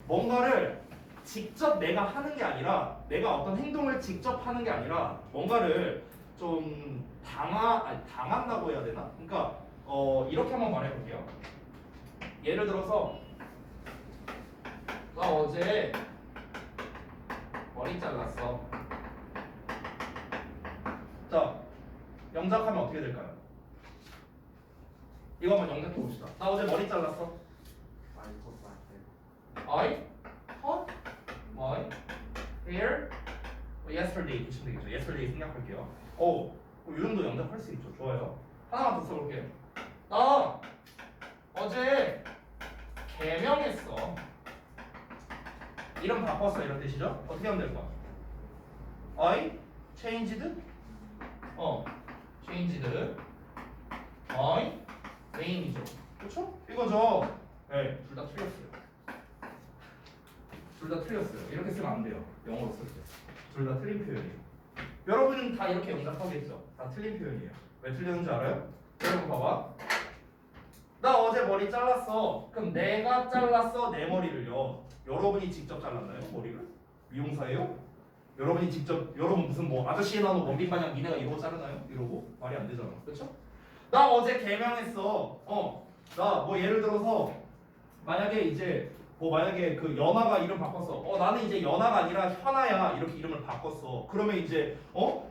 뭔가를 직접 내가 하는 게 아니라 내가 어떤 행동을 직접 하는 게 아니라 뭔가를 좀 당한다고 해야 되나? 그러니까 이렇게 한번 말해볼게요. 예를 들어서 나 어제 머리 잘랐어. 자, 영작하면 어떻게 될까요? 이거 한번 영작해 봅시다. 나 어제 머리 잘랐어. I cut my hair yesterday 붙이면 되겠죠. yesterday 생략할게요. 이 정도 영작할 수 있죠. 좋아요. 하나만 더 써볼게요. 나 어제 개명했어. 이름 바꿨어 이런 뜻이죠. 어떻게 하면 될까? I changed changed my name이죠. 그렇죠? 이거죠. 네, 둘 다 틀렸어요. 둘 다 틀렸어요. 이렇게 쓰면 안 돼요. 영어로 쓸 때. 둘 다 틀린 표현이에요. 여러분은 다 이렇게 영작하겠죠? 다 틀린 표현이에요. 왜 틀렸는지 알아요? 여러분 봐봐. 나 어제 머리 잘랐어. 그럼 내가 잘랐어 내 머리를요. 여러분이 직접 잘랐나요? 머리를? 미용사예요? 여러분이 직접 여러분 무슨 뭐 아저씨의 나노 원빈 마냥 니네가 이러고 자르나요? 이러고 말이 안 되잖아. 그렇죠? 나 어제 개명했어. 나 뭐 예를 들어서 만약에 이제 만약에 그 연아가 이름 바꿨어. 나는 이제 연아가 아니라 현아야 이렇게 이름을 바꿨어. 그러면 이제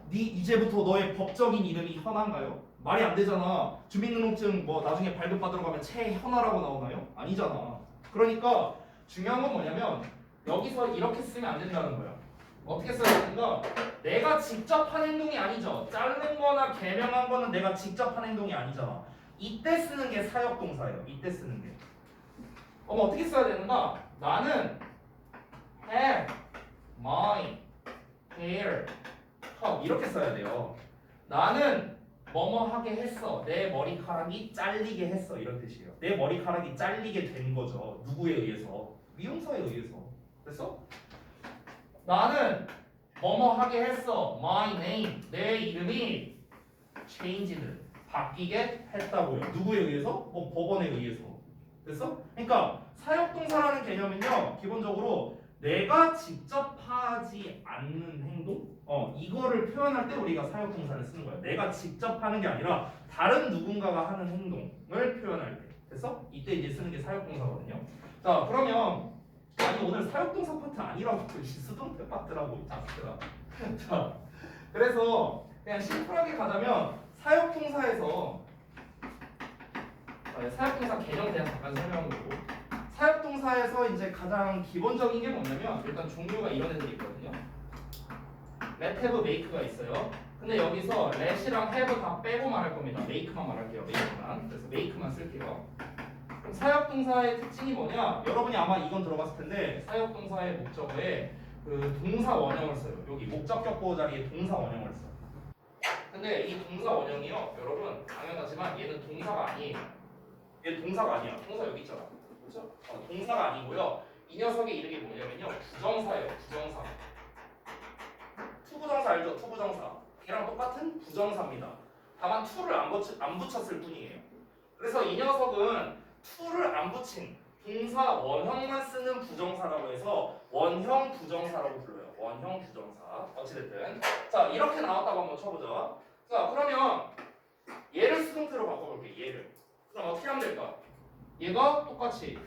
네 이제부터 너의 법적인 이름이 현아인가요? 말이 안 되잖아. 주민등록증 뭐 나중에 발급받으러 가면 최현아라고 나오나요? 아니잖아. 그러니까 중요한 건 뭐냐면 여기서 이렇게 쓰면 안 된다는 거야. 어떻게 써야 되는가? 내가 직접 한 행동이 아니죠. 자른 거나 개명한 거는 내가 직접 한 행동이 아니잖아. 이때 쓰는 게 사역동사예요. 이때 쓰는 게. 어떻게 써야 되는가? 나는 have my hair cut 이렇게 써야 돼요. 나는 뭐뭐 하게 했어. 내 머리카락이 잘리게 했어. 이런 뜻이에요. 내 머리카락이 잘리게 된 거죠. 누구에 의해서? 미용사에 의해서. 됐어? 나는 뭐뭐 하게 했어. My name 내 이름이 changed 바뀌게 했다고요. 누구에 의해서? 법원에 의해서. 됐어? 그러니까 사역동사라는 개념은요 기본적으로 내가 직접 하지 않는 행동 이거를 표현할 때 우리가 사역동사를 쓰는 거야. 내가 직접 하는 게 아니라 다른 누군가가 하는 행동을 표현할 때. 됐어? 이때 이제 쓰는 게 사역동사거든요. 자 그러면 아니 오늘 사역동사 파트 아니라고 수동태 파트라고 자스가. 자 그래서 그냥 심플하게 가자면 사역동사에서 사역동사 개념에 대한 잠깐 설명을 보고 사역동사에서 이제 가장 기본적인 게 뭐냐면 일단 종류가 이런 애들이 있거든요. let, have, make가 있어요. 근데 여기서 let이랑 have 다 빼고 말할 겁니다. make만 말할게요. make만. 그래서 make만 쓸게요. 그럼 사역동사의 특징이 뭐냐? 여러분이 아마 이건 들어봤을 텐데 사역동사의 목적어에 그 동사 원형을 써요. 여기 목적격 보호 자리에 동사 원형을 써요. 근데 이 동사 원형이요. 여러분 당연하지만 얘는 동사가 아니에요. 얘 동사가 아니야. 동사 여기 있잖아. 그렇죠? 동사가 아니고요. 이 녀석의 이름이 뭐냐면요. 부정사예요. 부정사. 투부정사 알죠? 투부정사. 걔랑 똑같은 부정사입니다. 다만 to를 안 붙였을 뿐이에요. 그래서 이 녀석은 to를 안 붙인 동사 원형만 쓰는 부정사라고 해서 원형 부정사라고 불러요. 원형 부정사. 어찌됐든. 자, 이렇게 나왔다고 한번 쳐보자. 자, 그러면 얘를 수동태로 바꿔볼게. 얘를. 그럼 어떻게 하면 될까? 얘가 똑같이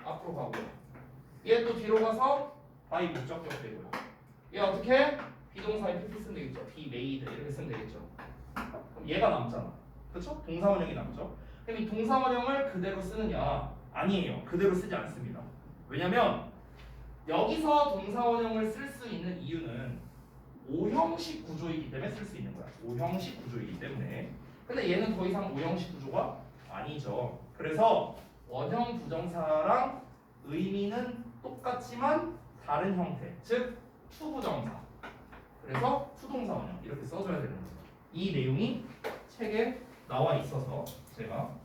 앞으로 가고요. 얘 또 뒤로 가서 by 목적격 되고요. 얘 어떻게? 비동사에 PP 쓰면 되겠죠. be made 이렇게 쓰면 되겠죠. 그럼 얘가 남잖아. 그렇죠? 동사 원형이 남죠. 그럼 이 동사 원형을 그대로 쓰느냐? 아니에요. 그대로 쓰지 않습니다. 왜냐면 여기서 동사 원형을 쓸 수 있는 이유는 오형식 구조이기 때문에 쓸 수 있는 거야. 오형식 구조이기 때문에. 근데 얘는 더 이상 오형식 구조가 아니죠. 그래서 원형 부정사랑 의미는 똑같지만 다른 형태. 즉 투부정사. 그래서 투동사 원형 이렇게 써줘야 되는 거죠. 이 내용이 책에 나와 있어서 제가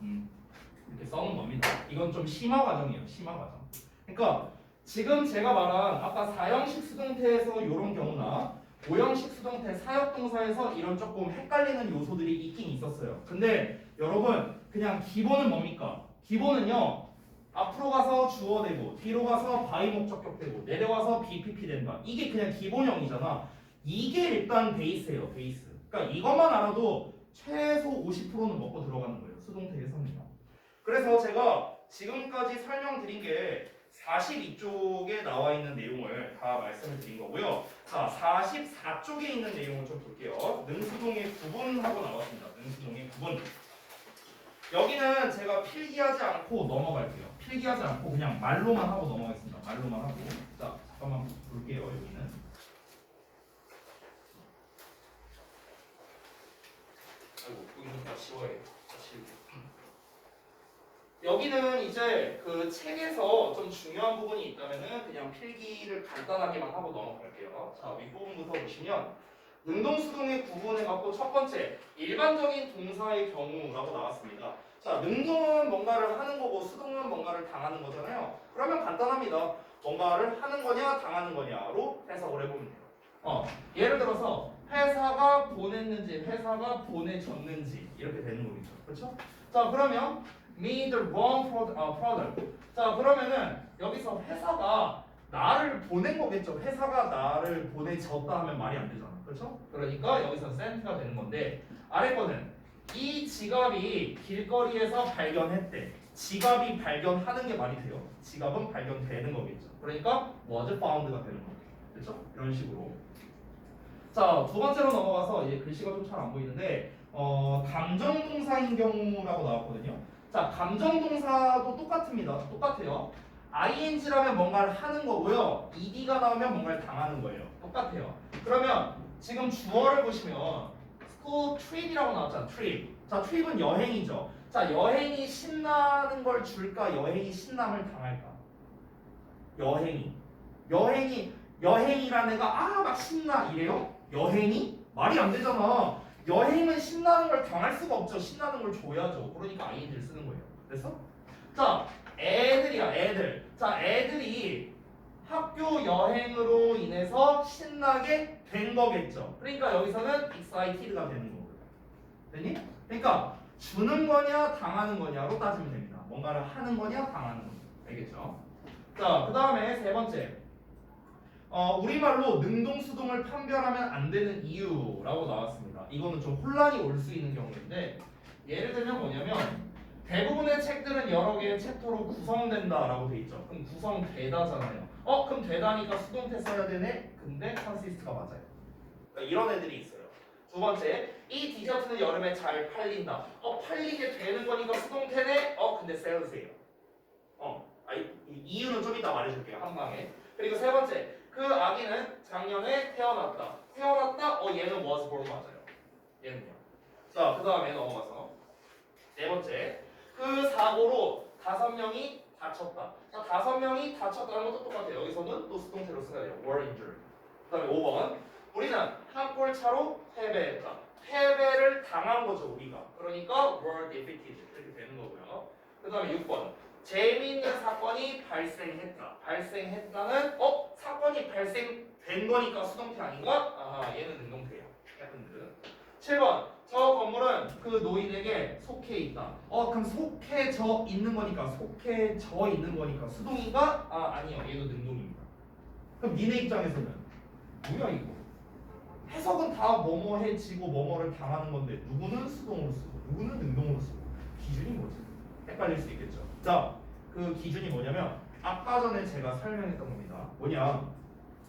이렇게 써놓은 겁니다. 이건 좀 심화 과정이에요. 심화 과정. 그러니까 지금 제가 말한 아까 4형식 수동태에서 이런 경우나 5형식 수동태 사역동사에서 이런 조금 헷갈리는 요소들이 있긴 있었어요. 근데 여러분 그냥 기본은 뭡니까? 기본은요 앞으로 가서 주어 되고 뒤로 가서 바이 목적격 되고 내려와서 BPP 된다. 이게 그냥 기본형이잖아. 이게 일단 베이스예요. 베이스. 그러니까 이것만 알아도 최소 50%는 먹고 들어가는 거예요. 수동태 해석이요. 그래서 제가 지금까지 설명드린 게 42쪽에 나와 있는 내용을 다 말씀을 드린 거고요. 자, 44쪽에 있는 내용을 좀 볼게요. 능수동의 구분하고 나왔습니다. 능수동의 구분. 여기는 제가 필기하지 않고 넘어갈게요. 필기하지 않고 그냥 말로만 하고 넘어가겠습니다. 말로만 하고. 자, 잠깐만 볼게요. 여기는. 아이고, 여기는 다 지워야겠다. 여기는 이제 그 책에서 좀 중요한 부분이 있다면은 그냥 필기를 간단하게만 하고 넘어갈게요. 자, 윗부분부터 보시면 능동수동의 구분해갖고 첫 번째 일반적인 동사의 경우라고 나왔습니다. 자, 능동은 뭔가를 하는 거고 수동은 뭔가를 당하는 거잖아요. 그러면 간단합니다. 뭔가를 하는 거냐 당하는 거냐로 해석을 해보면 돼요. 예를 들어서 회사가 보냈는지 회사가 보내줬는지 이렇게 되는 거겠죠. 그렇죠? 자, 그러면 me the wrong product. 자, 그러면은 여기서 회사가 나를 보낸 거겠죠. 회사가 나를 보내줬다 하면 말이 안 되잖아. 그렇죠? 그러니까 여기서 sent가 되는 건데 아래 거는 이 지갑이 길거리에서 발견했대. 지갑이 발견하는 게 말이 돼요. 지갑은 발견되는 거겠죠. 그러니까 was found가 되는 거죠. 그렇죠? 이런 식으로. 자, 두 번째로 넘어가서 이제 글씨가 좀 잘 안 보이는데 감정동사인 경우라고 나왔거든요. 자, 감정동사도 똑같습니다. 똑같아요. ing라면 뭔가를 하는 거고요. ed가 나오면 뭔가를 당하는 거예요. 똑같아요. 그러면 지금 주어를 보시면 school trip이라고 나왔잖아. trip. 자, trip은 여행이죠. 자, 여행이 신나는 걸 줄까? 여행이 신남을 당할까? 여행이라는 애가 막 신나 이래요? 여행이? 말이 안 되잖아. 여행은 신나는 걸 당할 수가 없죠. 신나는 걸 줘야죠. 그러니까 ing를 쓰는 거예요. 됐어? 자, 애들이야, 애들. 자, 애들이 학교 여행으로 인해서 신나게 된 거겠죠. 그러니까 여기서는 excited가 되는 거고요. 됐니? 그러니까 주는 거냐 당하는 거냐로 따지면 됩니다. 뭔가를 하는 거냐 당하는 거냐. 알겠죠? 자, 그 다음에 세 번째. 우리말로 능동수동을 판별하면 안 되는 이유라고 나왔습니다. 이거는 좀 혼란이 올 수 있는 경우인데 예를 들면 뭐냐면 대부분의 책들은 여러 개의 챕터로 구성된다라고 돼 있죠. 그럼 구성되다잖아요. 그럼 되다니까 수동태 써야 되네? 근데 consist가 맞아요. 그러니까 이런 애들이 있어요. 두 번째, 이 디저트는 여름에 잘 팔린다. 팔리게 되는 거니까 수동태네? 근데 sales예요. 이유는 좀 이따 말해줄게요. 한 방에. 그리고 세 번째, 그 아기는 작년에 태어났다. 얘는 was born 맞아요. 얘는요. 자, 그 다음에 넘어가서 네 번째, 그 사고로 5명이 다쳤다. 자, 5명이 다쳤다는 것도 똑같아요. 여기서는 또 수동태로 써야 돼요. were injured. 그 다음에 5번, 우리는 한 골 차로 패배했다. 패배를 당한 거죠, 우리가. 그러니까 were defeated 이렇게 되는 거고요. 그 다음에 6번, 재미있는 사건이 발생했다. 발생했다는 사건이 발생된 거니까 수동태 아닌가? 얘는 능동태예요. happened. 7번, 저 건물은 그 노인에게 속해 있다. 그럼 속해져 있는 거니까 수동인가? 아니요. 얘도 능동입니다. 그럼 니네 입장에서는 뭐야 이거? 해석은 다 뭐뭐해지고 뭐뭐를 당하는 건데 누구는 수동으로 쓰고 누구는 능동으로 쓰고 기준이 뭐지? 헷갈릴 수 있겠죠. 자, 그 기준이 뭐냐면 아까 전에 제가 설명했던 겁니다. 뭐냐?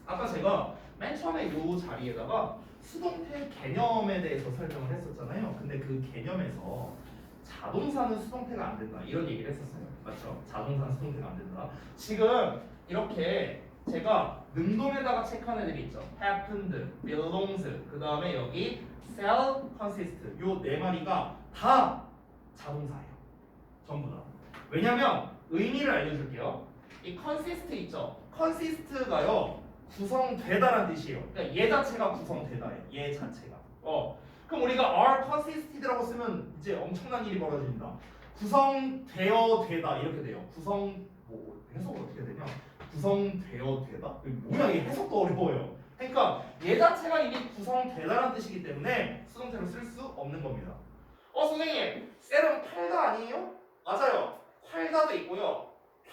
아까 제가 맨 처음에 이 자리에다가 수동태 개념에 대해서 설명을 했었잖아요. 근데 그 개념에서 자동사는 수동태가 안 된다 이런 얘기를 했었어요. 맞죠? 자동사는 수동태가 안 된다. 지금 이렇게 제가 능동에다가 체크한 애들이 있죠. happened, belongs, 그 다음에 여기 shall, consist 요 네 마리가 다 자동사예요. 전부 다. 왜냐면 의미를 알려줄게요. 이 consist 있죠. consist가요 구성되다라는 뜻이에요. 그러니까 얘 자체가 구성되다예요. 얘 자체가. 그럼 우리가 are consisted라고 쓰면 이제 엄청난 일이 벌어집니다. 구성되어 되다 이렇게 돼요. 해석은 어떻게 되냐? 구성되어 되다? 뭐야 이게 해석도 어려워요. 그러니까 얘 자체가 이미 구성되다라는 뜻이기 때문에 수동태로 쓸 수 없는 겁니다. 선생님, 셀은 팔다 아니에요? 맞아요. 팔다도 있고요.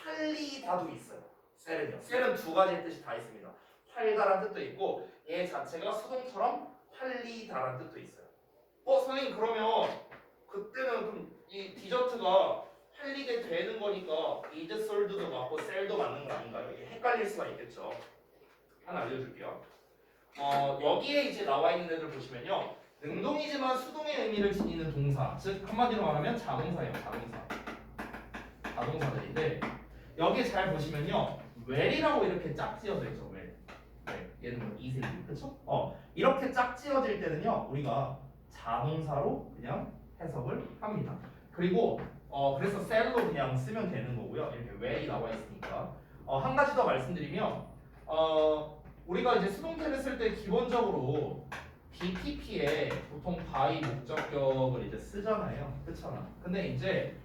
팔리다도 있어요. 셀은요. 셀은 두 가지의 뜻이 다 있습니다. 팔다란 뜻도 있고 얘 자체가 수동처럼 팔리다란 뜻도 있어요. 선생님 그러면 그때는 그럼 이 디저트가 팔리게 되는 거니까 is sold도 맞고 셀도 맞는 거 아닌가요? 이게 헷갈릴 수가 있겠죠. 하나 알려줄게요. 여기에 이제 나와 있는 애들 보시면요. 능동이지만 수동의 의미를 지니는 동사, 즉 한마디로 말하면 자동사예요. 자동사들인데 여기 잘 보시면요. well이라고 이렇게 짝 지어져 있죠. well. 얘는 뭐 is인데, 그렇죠? 이렇게 짝 지어질 때는요. 우리가 자동사로 그냥 해석을 합니다. 그리고 그래서 셀로 그냥 쓰면 되는 거고요. 이렇게 well이 나와 있으니까. 한 가지 더 말씀드리면 우리가 이제 수동태를 쓸 때 기본적으로 BPP에 보통 by 목적격을 이제 쓰잖아요. 그렇잖아. 근데 이제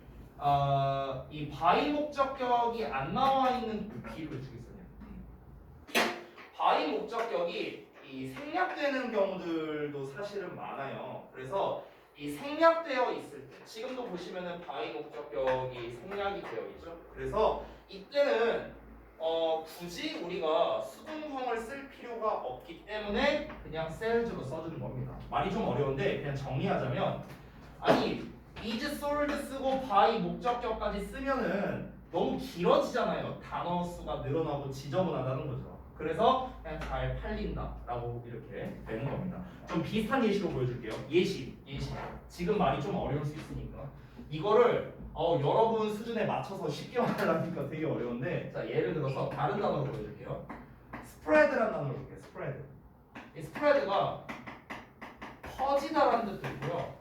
이 by 목적격이 안 나와 있는 그 B를 주고 있어요. by 목적격이 이 생략되는 경우들도 사실은 많아요. 그래서 이 생략되어 있을 때 지금도 보시면은 by 목적격이 생략이 되어 있죠. 그래서 이때는 굳이 우리가 수동형을 쓸 필요가 없기 때문에 그냥 셀즈로 써주는 겁니다. 말이 좀 어려운데 그냥 정리하자면 아니 is sold 쓰고 by 목적격까지 쓰면은 너무 길어지잖아요. 단어 수가 늘어나고 지저분하다는 거죠. 그래서 그냥 잘 팔린다라고 이렇게 되는 겁니다. 좀 비슷한 예시로 보여줄게요. 예시. 지금 말이 좀 어려울 수 있으니까 이거를 여러분 수준에 맞춰서 쉽게 말하려니까 되게 어려운데 자 예를 들어서 다른 단어로 보여줄게요. 스프레드라는 단어를 볼게요. 스프레드. 이 스프레드가 퍼지다라는 뜻도 있고요.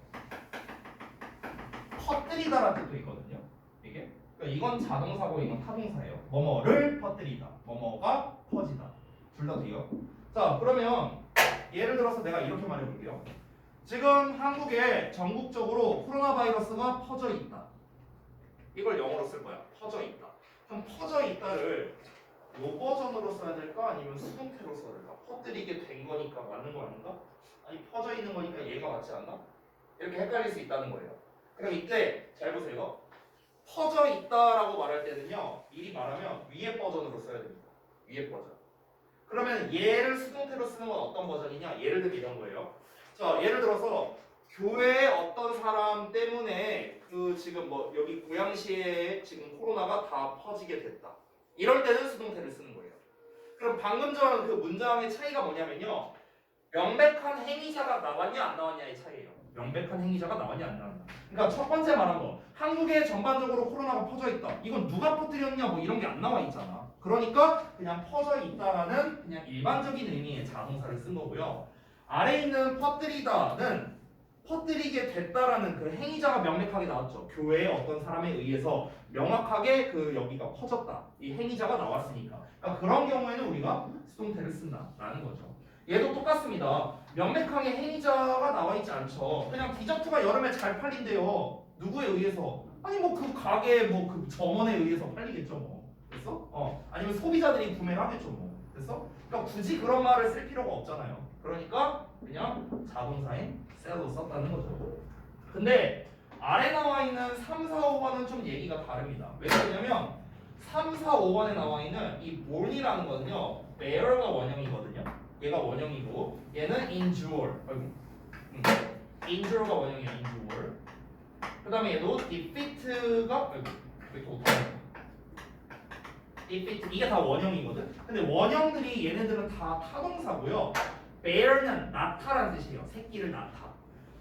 퍼뜨리다라는 뜻도 있거든요. 이게 그러니까 이건 자동사고 이건 타동사예요. 뭐뭐를 퍼뜨리다. 뭐뭐가 퍼지다. 둘 다 돼요. 자 그러면 예를 들어서 내가 이렇게 말해볼게요. 지금 한국에 전국적으로 코로나 바이러스가 퍼져 있다. 이걸 영어로 쓸 거야. 퍼져 있다. 그럼 퍼져 있다를 요 버전으로 써야 될까? 아니면 수동태로 써야 될까? 퍼뜨리게 된 거니까 맞는 거 아닌가? 아니 퍼져 있는 거니까 얘가 맞지 않나? 이렇게 헷갈릴 수 있다는 거예요. 그럼 이때 잘 보세요. 퍼져 있다라고 말할 때는요. 미리 말하면 위에 버전으로 써야 됩니다. 위에 버전. 그러면 얘를 수동태로 쓰는 건 어떤 버전이냐? 예를 들면 이런 거예요. 자, 예를 들어서 교회에 어떤 사람 때문에 그 지금 뭐 여기 고양시에 지금 코로나가 다 퍼지게 됐다. 이럴 때는 수동태를 쓰는 거예요. 그럼 방금 전 그 문장의 차이가 뭐냐면요. 명백한 행위자가 나왔냐 안 나왔냐의 차이예요. 명백한 행위자가 나왔냐 안 나왔냐. 그러니까 첫 번째 말한 거 한국에 전반적으로 코로나가 퍼져 있다. 이건 누가 퍼뜨렸냐 뭐 이런 게 안 나와 있잖아. 그러니까 그냥 퍼져 있다라는 그냥 일반적인 의미의 자동사를 쓴 거고요. 아래 있는 퍼뜨리다는 퍼뜨리게 됐다라는 그 행위자가 명백하게 나왔죠. 교회의 어떤 사람에 의해서 명확하게 그 여기가 퍼졌다. 이 행위자가 나왔으니까. 그러니까 그런 경우에는 우리가 수동태를 쓴다라는 거죠. 얘도 똑같습니다. 명백하게 행위자가 나와 있지 않죠. 그냥 디저트가 여름에 잘 팔린대요. 누구에 의해서? 아니 뭐 그 가게 뭐 그 점원에 의해서 팔리겠죠 뭐. 됐어? 아니면 소비자들이 구매를 하겠죠 뭐. 됐어? 그러니까 굳이 그런 말을 쓸 필요가 없잖아요. 그러니까 그냥 자동사인 셀로 썼다는 거죠. 근데 아래 나와 있는 3, 4, 5번은 좀 얘기가 다릅니다. 왜 그러냐면 3, 4, 5번에 나와 있는 이 born이라는 거는요. bear가 원형이거든요. 얘가 원형이고 얘는 endure. endure가 원형이에요. endure. 그 다음에 얘도 defeat가 defeat 이게 다 원형이거든. 근데 원형들이 얘네들은 다 타동사고요. bear는 낳다라는 뜻이에요. 새끼를 낳다.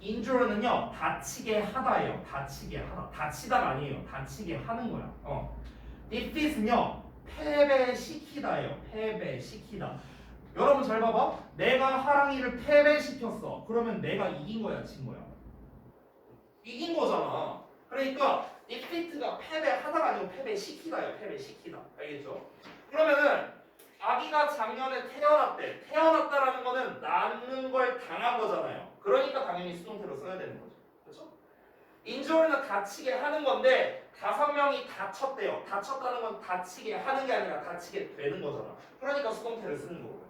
injure는요 다치게 하다예요. 다치게 하다. 다치다가 아니에요. 다치게 하는 거야. defeat은요 패배시키다예요. 패배시키다. 여러분 잘 봐봐. 내가 하랑이를 패배시켰어. 그러면 내가 이긴 거야, 진 거야? 이긴 거잖아. 그러니까 defeat가 패배하다가 아니고 패배시키다예요. 패배시키다. 알겠죠? 그러면은 아기가 작년에 태어났대. 태어났다라는 거는 낳는 걸 당한 거잖아요. 그러니까 당연히 수동태로 써야 되는 거죠. 그렇죠? 인주어는 다치게 하는 건데 5명이 다쳤대요. 다쳤다는 건 다치게 하는 게 아니라 다치게 되는 거잖아. 그러니까 수동태를 쓰는 거고요.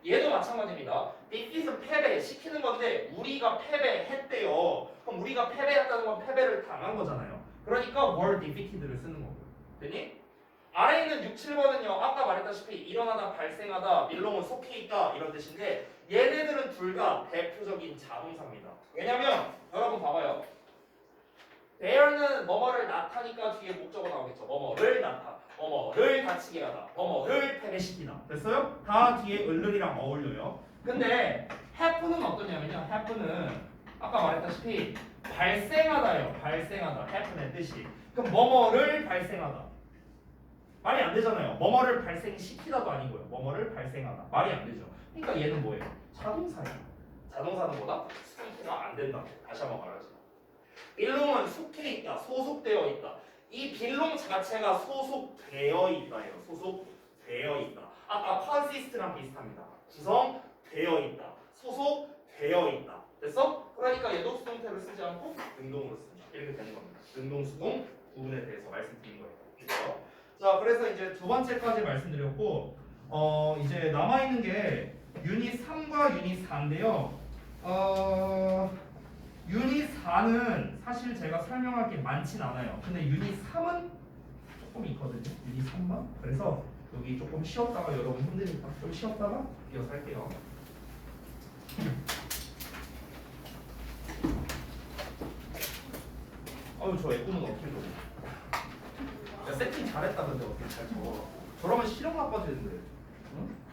얘도 마찬가지입니다. defeat은 패배시키는 건데 우리가 패배했대요. 그럼 우리가 패배했다는 건 패배를 당한 거잖아요. 그러니까 were defeated를 쓰는 거고요. 됐니? 아래에 있는 6, 7번은요. 아까 말했다시피 일어나다 발생하다 밀롱은 속해 있다 이런 뜻인데 얘네들은 둘 다 대표적인 자동사입니다. 왜냐면 여러분 봐봐요. there는 뭐뭐를 나타니까 뒤에 목적어 나오겠죠. 뭐뭐를 나타, 뭐뭐를 다치게 하다, 뭐뭐를 패배시키다. 됐어요? 다 뒤에 을을이랑 어울려요. 근데 happen은 어떠냐면요. happen은 아까 말했다시피 발생하다요. 발생하다. happen의 뜻이. 그럼 뭐뭐를 발생하다. 말이 안 되잖아요. 뭐뭐를 발생시키다도 아니고요. 뭐뭐를 발생하다. 말이 안 되죠. 그러니까 얘는 뭐예요? 자동사예요. 자동사는 뭐다? 수동태가 안 된다. 다시 한번 말하죠. 빌롱은 속해 있다. 소속되어 있다. 이 빌롱 자체가 소속되어 있다예요. 소속되어 있다. 아까 consist랑 비슷합니다. 구성되어 있다. 소속되어 있다. 됐어? 그러니까 얘도 수동태를 쓰지 않고 능동으로 쓴다. 이렇게 되는 겁니다. 능동, 수동 부분에 대해서 말씀드린 거예요. 그렇죠? 자, 그래서 이제 두 번째까지 말씀드렸고, 이제 남아있는 게 유닛 3과 유닛 4인데요. 유닛 4는 사실 제가 설명할 게 많진 않아요. 근데 유닛 3은 조금 있거든요. 유닛 3만. 그래서 여기 조금 쉬었다가 여러분 힘드니까 좀 쉬었다가 이어서 할게요. 아유, 저 애꾸는 어떻게 줘? 야, 세팅 잘했다. 근데 어떻게 잘 쳐? 저러면 실력 나빠지는데. 응?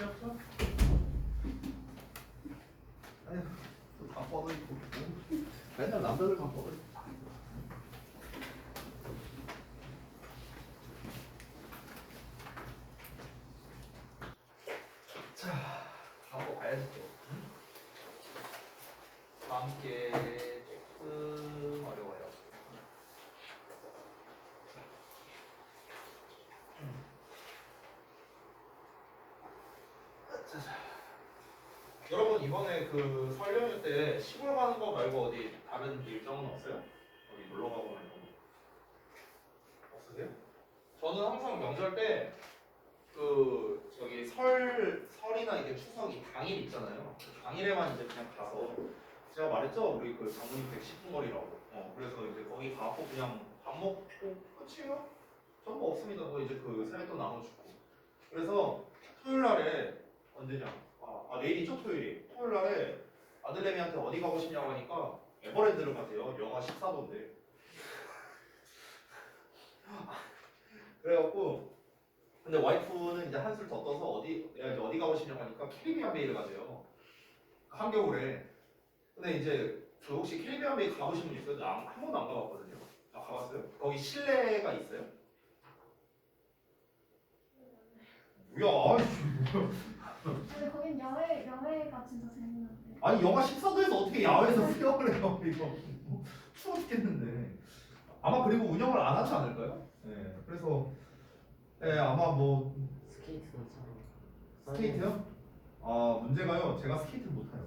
귀엽죠? 아휴, 다 뻗어있고 맨날 남자들 다 뻗어있고. 자, 다음 가야지 또. 다음 게 조금 어려워요. 여러분 이번에 그 설 연휴 때 시골 가는 거 말고 어디 다른 일정은 없어요? 어디 놀러 가거나 이런 거 없으세요? 저는 항상 명절 때 그 저기 설이나 이게 추석이 당일 있잖아요. 그 당일에만 이제 그냥 가서 제가 말했죠 우리 그 장모님 댁 10분 거리라고. 그래서 이제 거기 가고 그냥 밥 먹고 끝이에요. 전 뭐 없습니다. 뭐 이제 그 세뱃돈 나눠주고. 그래서 토요일 날에 언제냐? 내일이죠 토요일이. 토요일 날에 아들내미한테 어디 가고 싶냐고 하니까 에버랜드를 가세요. 영하 14도인데. 그래갖고 근데 와이프는 이제 한술 더 떠서 내가 이제 어디 가고 싶냐고 하니까 캐리비안 베이를 가세요. 한겨울에. 근데 이제 그 혹시 캐리비안 베이 가보신 분 있어요? 나 한 번도 안 가봤거든요. 가봤어요? 거기 실내가 있어요? 뭐야? 근데 거긴 야외가 진짜 재밌는데. 아니 영하 14도에서 어떻게 야외에서 수영을 해요? 이거 추워 죽겠는데. 아마 그리고 운영을 안 하지 않을까요? 네. 그래서 아마 뭐 스케이트는 참. 스케이트요? 문제가요. 제가 스케이트 못 타요.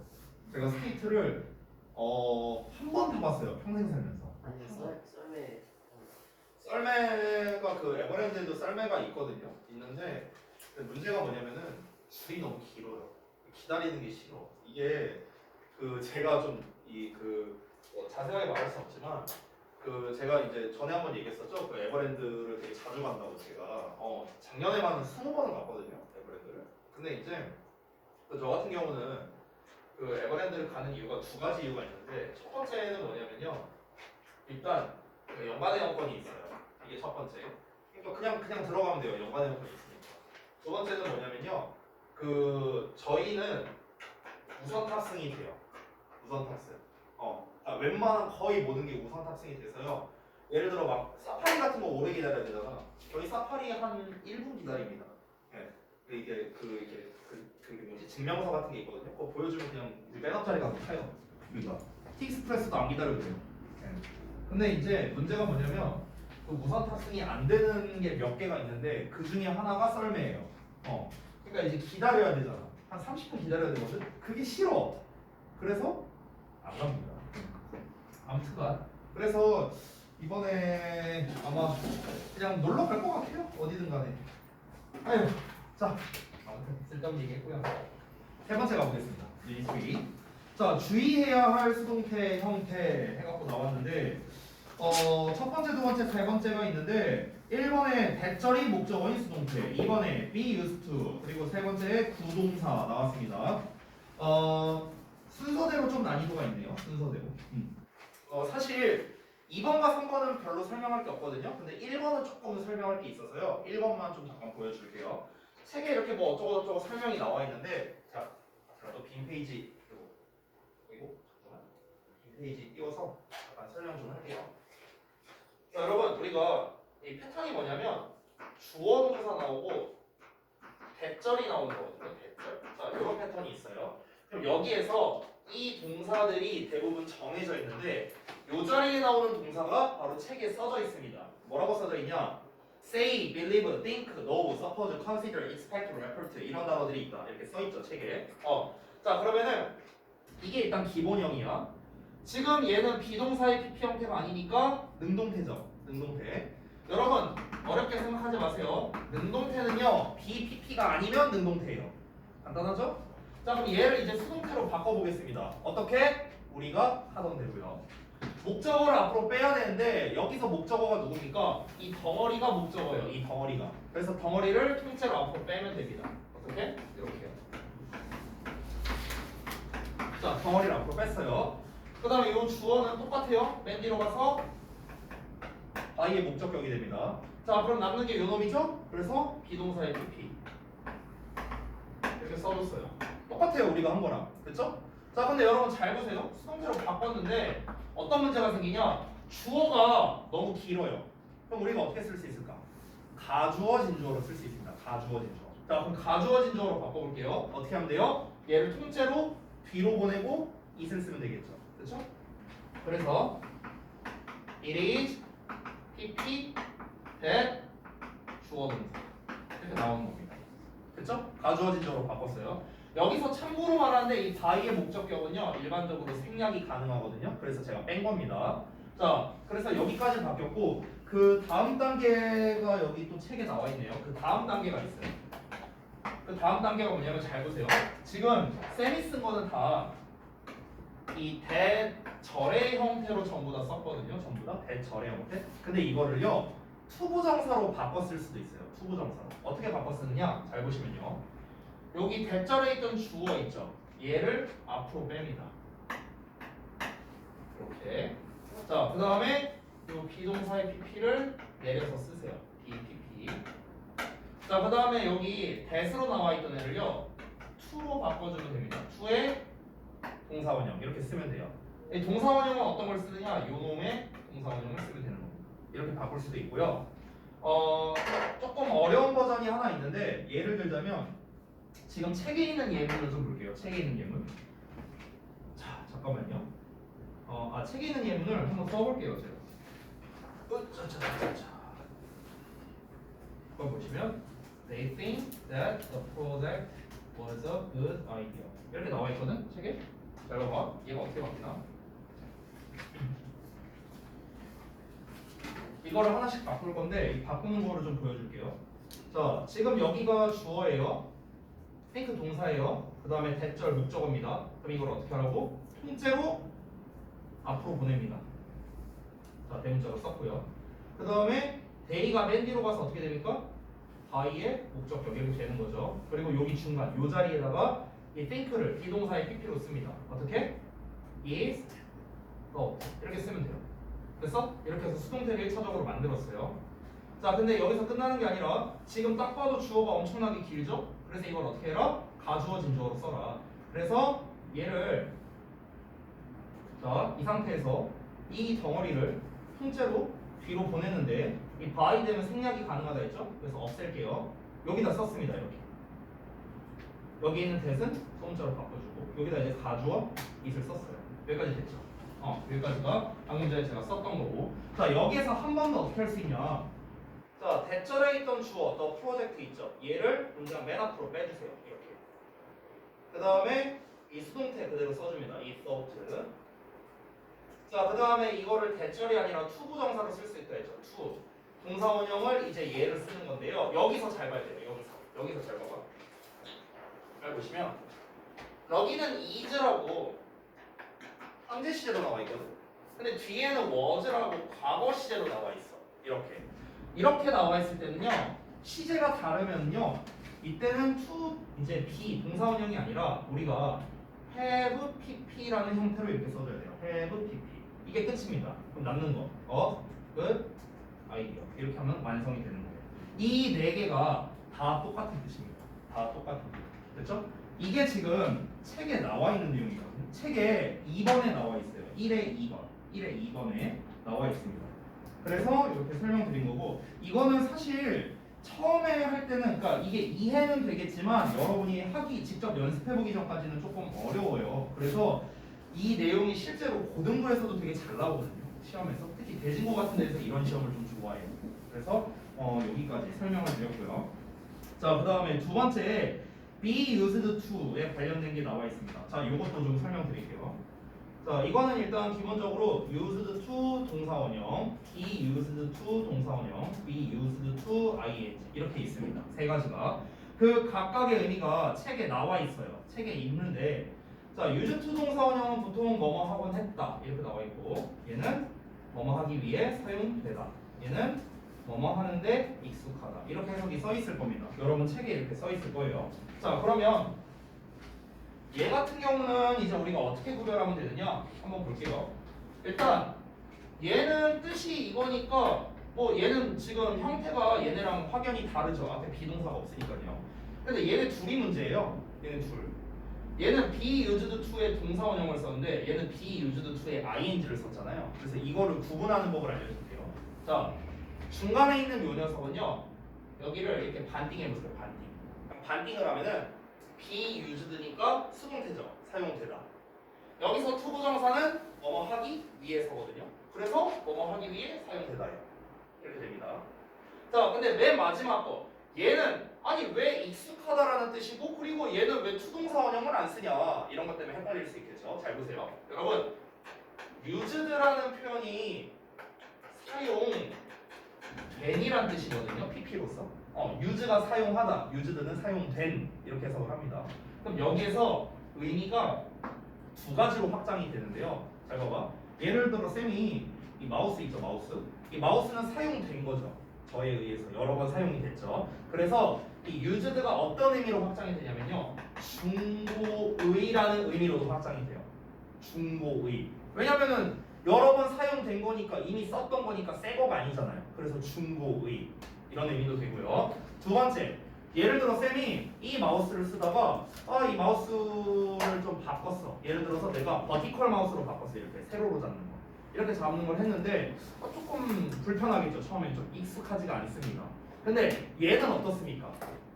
제가 스케이트를 한 번 타봤어요. 평생 살면서. 아니 썰매. 썰매가 그 에버랜드에도 썰매가 있거든요. 있는데 문제가 뭐냐면은 줄이 너무 길어요. 기다리는 게 싫어. 이게 그 제가 좀 자세하게 말할 수 없지만 그 제가 이제 전에 한번 얘기했었죠. 그 에버랜드를 되게 자주 간다고 제가 작년에만 20번을 갔거든요. 에버랜드를. 근데 이제 저 같은 경우는 그 에버랜드를 가는 이유가 두 가지 이유가 있는데 첫 번째는 뭐냐면요. 일단 그 연간 회원권이 있어요. 이게 첫 번째. 그러니까 그냥 들어가면 돼요. 연간 회원권이 있으니까. 두 번째는 뭐냐면요. 그 저희는 우선 탑승이 돼요. 우선 탑승. 웬만한 거의 모든 게 우선 탑승이 돼서요. 예를 들어 막 사파리 같은 거 오래 기다려야 되잖아. 저희 사파리 한 1분 기다립니다. 네. 이게 뭐지 증명서 같은 게 있거든요. 그거 보여주면 그냥 맨 앞자리 가서 타요. 우리가 티익스프레스도 안 기다려도 돼요. 네. 근데 이제 문제가 뭐냐면 그 우선 탑승이 안 되는 게 몇 개가 있는데 그 중에 하나가 썰매예요. 그러니까 이제 기다려야 되잖아. 한 30분 기다려야 되거든. 그게 싫어. 그래서 안 갑니다. 아무튼간 그래서 이번에 아마 그냥 놀러 갈 것 같아요. 어디든 간에. 아유, 자 아무튼 쓸데없는 얘기했고요. 세 번째 가보겠습니다. 주의. 자 주의해야 할 수동태 형태 해갖고 나왔는데 첫 번째, 두 번째, 세 번째가 있는데 1번에 대절이 목적어인 수동태, 2번에 be used to, 그리고 세 번째에 구동사 나왔습니다. 순서대로 좀 난이도가 있네요. 순서대로. 사실 2번과 3번은 별로 설명할 게 없거든요. 근데 1번은 조금 설명할 게 있어서요. 1번만 좀 잠깐 보여줄게요. 책에 이렇게 뭐 어쩌고저쩌고 설명이 나와 있는데 자, 또 빈 페이지 그리고 잠깐만 빈 페이지 띄워서 잠깐 설명 좀 할게요. 자, 여러분 우리가 이 패턴이 뭐냐면 주어 동사 나오고 대절이 나오는 거거든요. 대절. 자, 이런 패턴이 있어요. 그럼 여기에서 이 동사들이 대부분 정해져 있는데 이 자리에 나오는 동사가 바로 책에 써져 있습니다. 뭐라고 써져 있냐? say, believe, think, know, suppose, consider, expect, report 이런 단어들이 있다. 이렇게 써 있죠 책에. 자 그러면은 이게 일단 기본형이야. 지금 얘는 비동사의 PP 형태가 아니니까 능동태죠. 능동태. 여러분 어렵게 생각하지 마세요. 능동태는요 BPP가 아니면 능동태예요. 간단하죠? 자 그럼 얘를 이제 수동태로 바꿔보겠습니다. 어떻게? 우리가 하던 대로요. 목적어를 앞으로 빼야 되는데 여기서 목적어가 누굽니까? 이 덩어리가 목적어예요. 이 덩어리가. 그래서 덩어리를 통째로 앞으로 빼면 됩니다. 어떻게? 이렇게요. 자 덩어리를 앞으로 뺐어요. 그 다음에 이 주어는 똑같아요. 맨 뒤로 가서 I의 목적격이 됩니다. 자 그럼 남는 게 요 놈이죠? 그래서 비동사의 PP 이렇게 써줬어요. 똑같아요 우리가 한 거랑. 그쵸? 자 근데 여러분 잘 보세요. 수동태로 바꿨는데 어떤 문제가 생기냐? 주어가 너무 길어요. 그럼 우리가 어떻게 쓸 수 있을까? 가주어 진주어로 쓸 수 있습니다. 가주어 진주어. 자 그럼 가주어 진주어로 바꿔볼게요. 어떻게 하면 돼요? 얘를 통째로 뒤로 보내고 it을 쓰면 되겠죠. 그렇죠? 그래서 it is pp that 주어 동사 이렇게 나오는 겁니다. 그렇죠? 가주어 진주어로 바꿨어요. 여기서 참고로 말하는데 이 by의 목적격은요 일반적으로 생략이 가능하거든요. 그래서 제가 뺀 겁니다. 자, 그래서 여기까지 바뀌었고 그 다음 단계가 여기 또 책에 나와 있네요. 그 다음 단계가 있어요. 그 다음 단계가 뭐냐면 잘 보세요. 지금 쌤이 쓴 거는 다 이 대절의 형태로 전부 다 썼거든요. 전부 다 대절의 형태. 근데 이거를요 투부정사로 바꿔 쓸 수도 있어요. 투부정사로. 어떻게 바꿔 쓰느냐? 잘 보시면요. 여기 대절에 있던 주어 있죠. 얘를 앞으로 뺍니다. 이렇게. 자, 그 다음에 이 비동사의 pp를 내려서 쓰세요. bpp. 자, 그 다음에 여기 that으로 나와 있던 애를요 to로 바꿔주면 됩니다. to의 동사원형 이렇게 쓰면 돼요. 이 동사원형은 어떤 걸 쓰느냐? 요 놈의 동사원형을 쓰면 되는 겁니다. 이렇게 바꿀 수도 있고요. 조금 어려운 버전이 하나 있는데 예를 들자면 지금 책에 있는 예문을 좀 볼게요. 책에 있는 예문. 자, 잠깐만요. 책에 있는 예문을 한번 써볼게요. 제가. 짜자자자. 이거 보시면 They think that the project was a good idea. 이렇게 나와 있거든, 책에. 자, 봐봐. 얘가 어떻게 바뀌나? 이거를 하나씩 바꿀 건데 이 바꾸는 거를 좀 보여줄게요. 자, 지금 여기가 주어예요. think 동사예요. 그 다음에 대절 목적어입니다. 그럼 이걸 어떻게 하라고? 통째로 앞으로 보냅니다. 자, 대문자로 썼고요. 그 다음에 they가 맨 뒤로 가서 어떻게 됩니까? by의 목적격 이렇게 되는 거죠. 그리고 여기 중간 요 자리에다가 이 think를 비동사의 pp로 씁니다. 어떻게? is thought 이렇게 쓰면 돼요. 됐어? 이렇게 해서 수동태를 1차적으로 만들었어요. 자, 근데 여기서 끝나는 게 아니라 지금 딱 봐도 주어가 엄청나게 길죠? 그래서 이걸 어떻게 해라? 가주어 진주어로 써라. 그래서 얘를 자, 이 상태에서 이 덩어리를 통째로 뒤로 보냈는데 이 by 되면 생략이 가능하다 했죠? 그래서 없앨게요. 여기다 썼습니다. 이렇게. 여기 있는 that은 소문자로 바꿔주고 여기다 이제 가주어 it을 썼어요. 여기까지 됐죠? 여기까지가 방금 전에 제가 썼던 거고. 자, 여기에서 한 번 더 어떻게 할 수 있냐? 자, 대절에 있던 주어, the project 있죠? 얘를 문장 맨 앞으로 빼주세요. 이렇게. 그 다음에 이 수동태 그대로 써줍니다. 이 thought. 자, 그 다음에 이거를 대절이 아니라 투부정사로 쓸 수 있다 했죠. to. 동사원형을 이제 얘를 쓰는 건데요. 여기서 잘 봐야 돼요. 여기서 잘 봐봐. 잘 보시면 여기는 is라고 현재 시제로 나와 있거든. 근데 뒤에는 was라고 과거 시제로 나와 있어. 이렇게 나와 있을 때는요. 시제가 다르면요. 이때는 to 이제 be 동사원형이 아니라 우리가 have pp라는 형태로 이렇게 써줘야 돼요. have pp. 이게 끝입니다. 그럼 남는 거 good idea 이렇게 하면 완성이 되는 거예요. 이 네 개가 다 똑같은 뜻입니다. 다 똑같은 뜻. 됐죠? 이게 지금 책에 나와 있는 내용이거든요. 책에 2번에 나와 있어요. 1에 2번에 나와 있습니다. 그래서 이렇게 설명드린 거고 이거는 사실 처음에 할 때는 그러니까 이게 이해는 되겠지만 여러분이 직접 연습해보기 전까지는 조금 어려워요. 그래서 이 내용이 실제로 고등부에서도 되게 잘 나오거든요. 시험에서 특히 대진고 같은 데서 이런 시험을 좀 좋아해요. 그래서 여기까지 설명을 드렸고요. 자, 그 다음에 두 번째 be used to에 관련된 게 나와 있습니다. 자, 이것도 좀 설명드릴게요. 자, 이거는 일단 기본적으로 used to 동사원형, be used to 동사원형, be used to ing 이렇게 있습니다. 세 가지가 그 각각의 의미가 책에 나와 있어요. 책에 있는데 자, use to 동사원형은 보통 뭐뭐 하곤 했다 이렇게 나와 있고 얘는 뭐뭐 하기 위해 사용되다. 얘는 뭐뭐 하는데 익숙하다. 이렇게 해석이 써 있을 겁니다. 여러분 책에 이렇게 써 있을 거예요. 자, 그러면 얘 같은 경우는 이제 우리가 어떻게 구별하면 되느냐? 한번 볼게요. 일단 얘는 뜻이 이거니까 뭐 얘는 지금 형태가 얘네랑 확연히 다르죠. 앞에 비동사가 없으니까요. 근데 얘네 둘이 문제예요. 얘는 둘. 얘는 be used to의 동사 원형을 썼는데 얘는 be used to의 ing를 썼잖아요. 그래서 이거를 구분하는 법을 알려줄게요. 자, 중간에 있는 요 녀석은요. 여기를 이렇게 반띵해보세요. 반띵. 반띵을 하면은 be used니까 수동태죠. 사용되다. 여기서 to 부정사는 뭐뭐 하기 위해 서거든요. 그래서 뭐뭐 하기 위해 사용되다예요. 이렇게 됩니다. 자, 근데 맨 마지막 거 얘는 아니 왜 익숙하다라는 뜻이고 그리고 얘는 왜 투동사 원형을 안 쓰냐 이런 것 때문에 헷갈릴 수 있겠죠. 잘 보세요. 여러분 used라는 표현이 사용된이란 뜻이거든요. pp로서. use가 사용하다, used는 사용된 이렇게 해석을 합니다. 그럼 여기에서 의미가 두 가지로 확장이 되는데요. 잘 봐봐. 예를 들어 쌤이 이 마우스 있죠, 마우스. 이 마우스는 사용된 거죠. 저에 의해서 여러 번 사용이 됐죠. 그래서 이 used가 어떤 의미로 확장이 되냐면요. 중고의라는 의미로도 확장이 돼요. 중고의. 왜냐면은 여러 번 사용된 거니까 이미 썼던 거니까 새 거가 아니잖아요. 그래서 중고의 이런 의미도 되고요. 두 번째, 예를 들어 쌤이 이 마우스를 쓰다가 이 마우스를 좀 바꿨어. 예를 들어서 내가 버티컬 마우스로 바꿨어. 이렇게 세로로 잡는 거. 이렇게 잡는 걸 했는데 조금 불편하겠죠. 처음엔 좀 익숙하지가 않습니다. 근데 얘는 어떻습니까?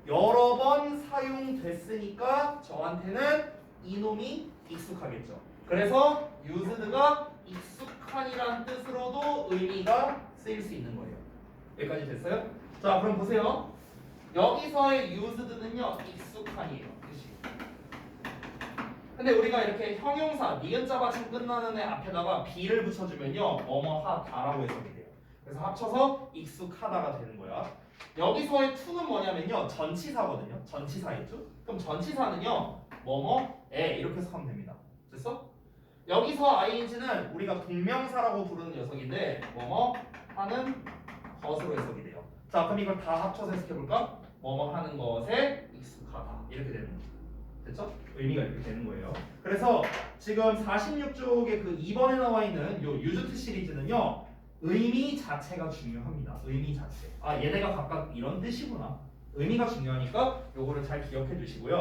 여러 번 사용됐으니까 저한테는 이놈이 익숙하겠죠. 그래서 used가 익숙한이란 뜻으로도 의미가 쓰일 수 있는 거예요. 여기까지 됐어요? 자, 그럼 보세요. 여기서의 used는요 익숙한이에요. 뜻이. 근데 우리가 이렇게 형용사 니은자 받침 끝나는 애 앞에다가 be를 붙여주면요 뭐뭐하다라고 해석이 돼요. 그래서 합쳐서 익숙하다가 되는 거야. 여기서의 to는 뭐냐면요 전치사거든요. 전치사겠죠? 그럼 전치사는요 뭐뭐에 이렇게 해석하면 됩니다. 됐어? 여기서 ing는 우리가 동명사라고 부르는 녀석인데 뭐뭐 하는 것으로 해석이 돼요. 자, 그럼 이걸 다 합쳐서 해석해볼까? 뭐뭐 하는 것에 익숙하다 이렇게 되는 거죠. 됐죠? 의미가 이렇게 되는 거예요. 그래서 지금 46쪽에 그 2번에 나와 있는 요 used 시리즈는요 의미 자체가 중요합니다. 의미 자체. 얘네가 각각 이런 뜻이구나. 의미가 중요하니까 요거를 잘 기억해 두시고요.